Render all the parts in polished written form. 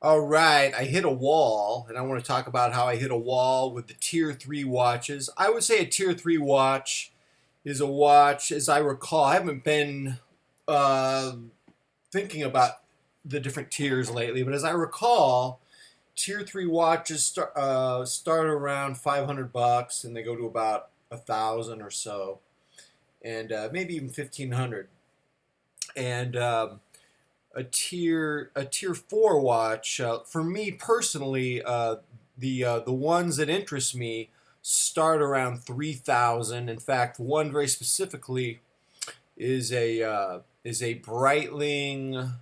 All right, I hit a wall, and I want to talk about how I hit a wall with the Tier 3 watches. I would say a Tier 3 watch is a watch, as I recall. I haven't been uh, thinking about the different tiers lately, but as I recall, Tier 3 watches start around 500 bucks and they go to about 1,000 or so, and maybe even 1,500. And a tier 4 watch for me personally, the ones that interest me start around 3,000. In fact, one very specifically is a Breitling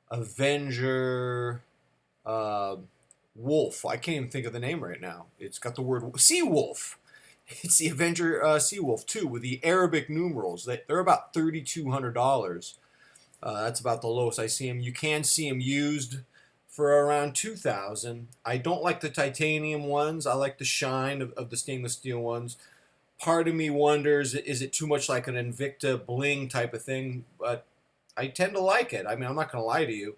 Avenger uh, Wolf. I can't even think of the name right now. It's got the word Sea Wolf. It's the Avenger Sea Wolf 2 with the Arabic numerals. They're about $3,200. That's about the lowest I see them. You can see them used for around 2,000. I don't like the titanium ones. I like the shine of the stainless steel ones. Part of me wonders, is it too much like an Invicta bling type of thing? But I tend to like it. I mean, I'm not going to lie to you.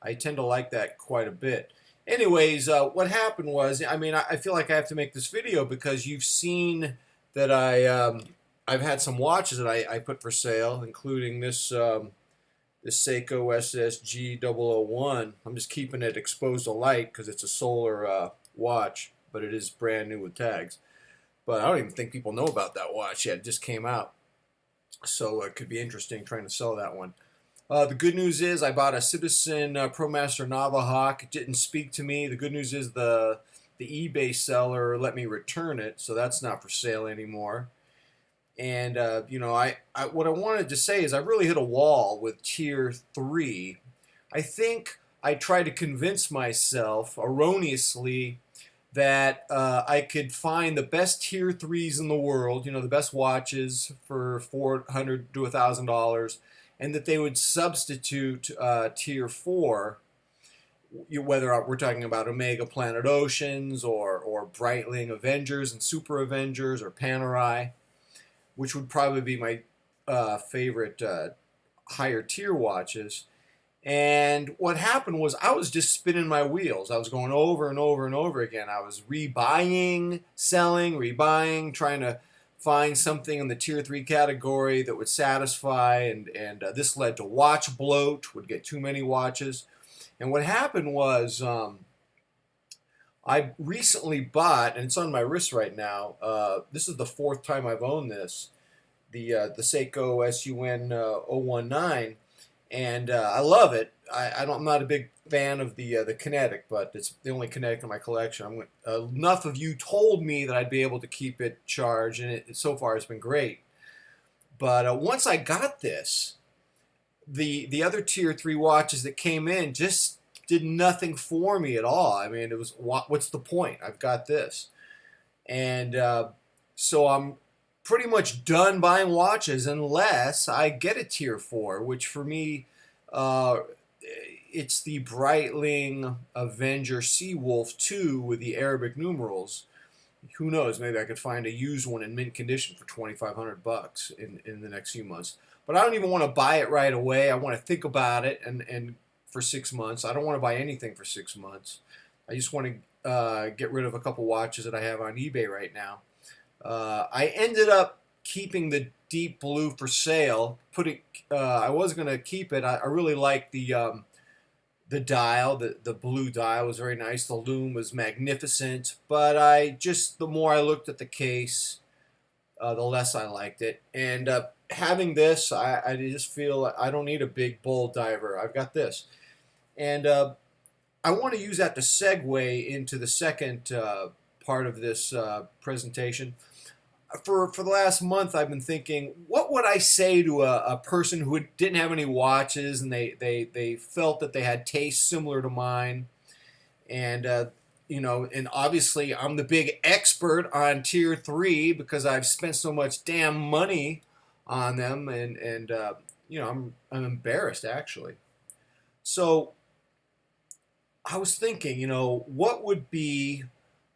I tend to like that quite a bit. Anyways, what happened was, I mean, I feel like I have to make this video because you've seen that I've had some watches that I put for sale, including this Seiko SSG 001. I'm just keeping it exposed to light because it's a solar watch, but it is brand new with tags. But I don't even think people know about that watch yet. It just came out. So it could be interesting trying to sell that one. The good news is I bought a Citizen ProMaster Navahawk. It didn't speak to me. The good news is the eBay seller let me return it, so that's not for sale anymore. And what I wanted to say is I really hit a wall with Tier 3. I think I tried to convince myself erroneously that I could find the best Tier 3s in the world, the best watches for $400 to $1,000, and that they would substitute Tier 4, whether we're talking about Omega Planet Oceans or Breitling Avengers and Super Avengers or Panerai, which would probably be my favorite higher tier watches. And what happened was I was just spinning my wheels. I was going over and over and over again. I was rebuying, selling, rebuying, trying to find something in the tier 3 category that would satisfy. And this led to watch bloat, would get too many watches. And what happened was I recently bought, and it's on my wrist right now. This is the fourth time I've owned this, the Seiko SUN 019, and I love it. I'm not a big fan of the Kinetic, but it's the only Kinetic in my collection. Enough of you told me that I'd be able to keep it charged, and so far it's been great. But once I got this, the other tier 3 watches that came in just did nothing for me at all. I mean, it was, what's the point? I've got this. And so I'm pretty much done buying watches unless I get a tier 4, which for me, it's the Breitling Avenger Seawolf 2 with the Arabic numerals. Who knows? Maybe I could find a used one in mint condition for 2,500 bucks in the next few months. But I don't even want to buy it right away. I want to think about it and for 6 months. I don't want to buy anything for 6 months. I just want to get rid of a couple watches that I have on eBay right now. I ended up keeping the Deep Blue for sale. I was going to keep it. I really like the dial. The blue dial was very nice. The lume was magnificent. But the more I looked at the case, the less I liked it. And having this, I just feel I don't need a big bold diver. I've got this. And I want to use that to segue into the second part of this presentation. For the last month, I've been thinking, what would I say to a person who didn't have any watches and they felt that they had tastes similar to mine, and and obviously I'm the big expert on tier 3 because I've spent so much damn money on them, and I'm embarrassed actually. So I was thinking, what would be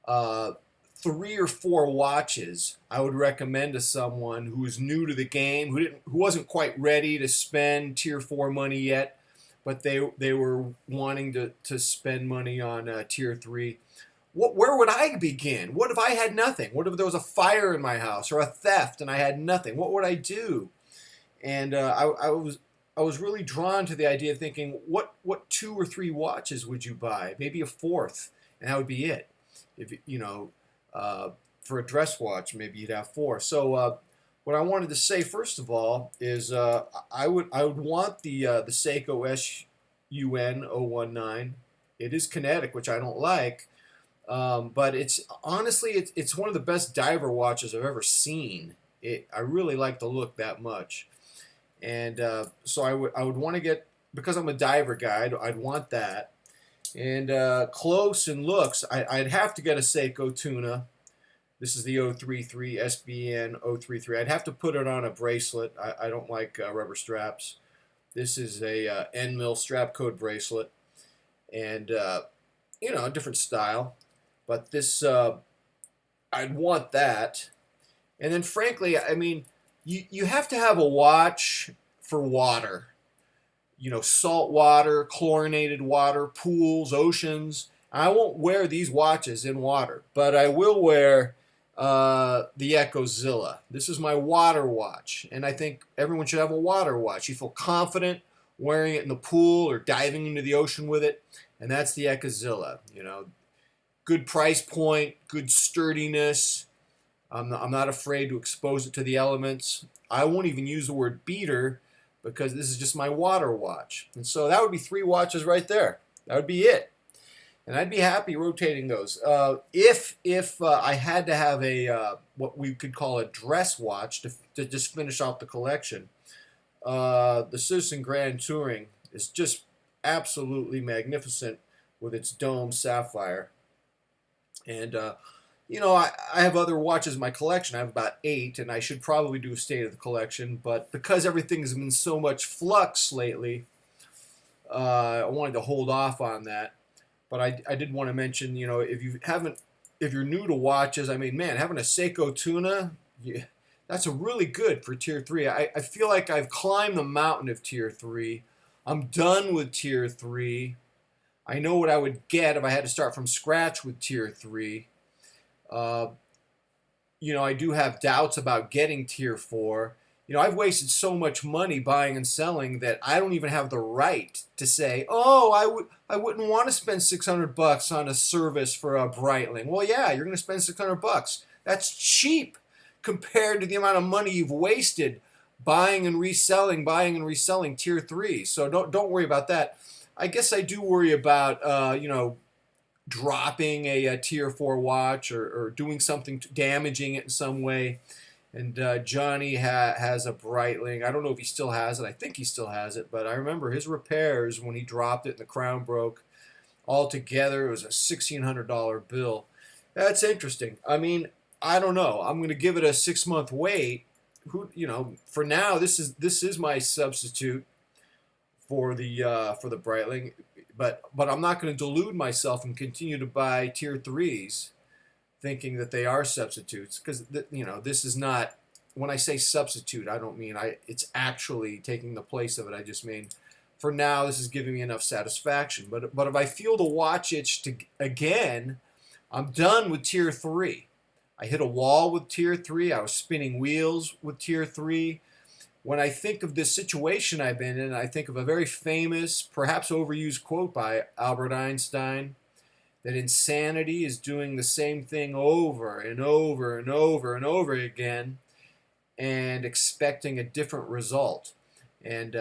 3 or 4 watches I would recommend to someone who is new to the game, who wasn't quite ready to spend tier 4 money yet, but they were wanting to spend money on tier three. Where would I begin? What if I had nothing? What if there was a fire in my house or a theft and I had nothing? What would I do? And I was really drawn to the idea of thinking, what two or three watches would you buy? Maybe a fourth, and that would be it. If for a dress watch, maybe you'd have four. So what I wanted to say first of all is I would want the Seiko SUN 019. It is kinetic, which I don't like, but it's honestly it's one of the best diver watches I've ever seen. I really like the look that much. And so I would want to get, because I'm a diver guy, I'd want that. And close and looks, I'd have to get a Seiko Tuna. This is the 033 SBN 033. I'd have to put it on a bracelet. I don't like rubber straps. This is a end mill strap code bracelet, and a different style. But this, I'd want that. And then, frankly, I mean, you have to have a watch for water. Salt water, chlorinated water, pools, oceans. I won't wear these watches in water, but I will wear the Echozilla. This is my water watch, and I think everyone should have a water watch. You feel confident wearing it in the pool or diving into the ocean with it, and that's the Echozilla. Good price point, good sturdiness. I'm not afraid to expose it to the elements. I won't even use the word beater because this is just my water watch. And so that would be three watches right there. That would be it. And I'd be happy rotating those. If I had to have a what we could call a dress watch to just finish off the collection, the Citizen Grand Touring is just absolutely magnificent with its dome sapphire. And I have other watches in my collection. I have about 8, and I should probably do a state of the collection. But because everything's been so much flux lately, I wanted to hold off on that. But I did want to mention, if you're new to watches, I mean, man, having a Seiko Tuna, that's a really good for tier 3. I feel like I've climbed the mountain of tier 3. I'm done with tier 3. I know what I would get if I had to start from scratch with tier 3. I do have doubts about getting tier 4. I've wasted so much money buying and selling that I don't even have the right to say, oh, I wouldn't want to spend $600 on a service for a Breitling. Well, yeah, you're going to spend $600. That's cheap compared to the amount of money you've wasted buying and reselling tier 3. So don't worry about that. I guess I do worry about dropping a tier 4 watch or doing something, damaging it in some way. And Johnny has a Breitling. I don't know if he still has it. I think he still has it. But I remember his repairs when he dropped it and the crown broke. Altogether, it was a $1,600 bill. That's interesting. I mean, I don't know. I'm going to give it a 6-month wait. For now, this is my substitute for the Breitling. But I'm not going to delude myself and continue to buy tier 3s thinking that they are substitutes, because this is not, when I say substitute, I don't mean it's actually taking the place of it. I just mean for now this is giving me enough satisfaction. But if I feel the watch itch again, I'm done with tier 3. I hit a wall with tier 3. I was spinning wheels with tier 3. When I think of this situation I've been in, I think of a very famous, perhaps overused quote by Albert Einstein, that insanity is doing the same thing over and over and over and over again and expecting a different result. And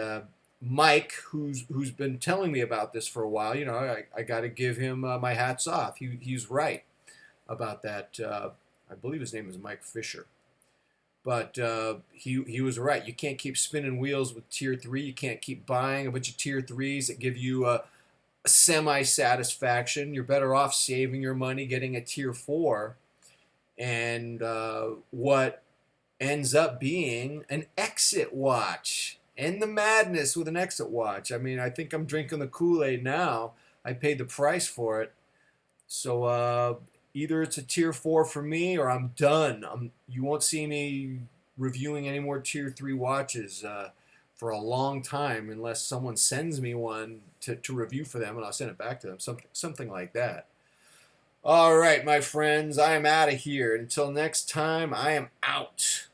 Mike, who's been telling me about this for a while, I got to give him my hats off. He's right about that. I believe his name is Mike Fisher. But he was right. You can't keep spinning wheels with tier 3. You can't keep buying a bunch of tier 3s that give you a semi-satisfaction. You're better off saving your money, getting a tier 4, and what ends up being an exit watch. End the madness with an exit watch. I mean, I think I'm drinking the Kool-Aid now. I paid the price for it. So either it's a tier 4 for me or I'm done. You won't see me reviewing any more tier 3 watches for a long time unless someone sends me one to review for them, and I'll send it back to them. Something like that. All right, my friends, I am out of here. Until next time, I am out.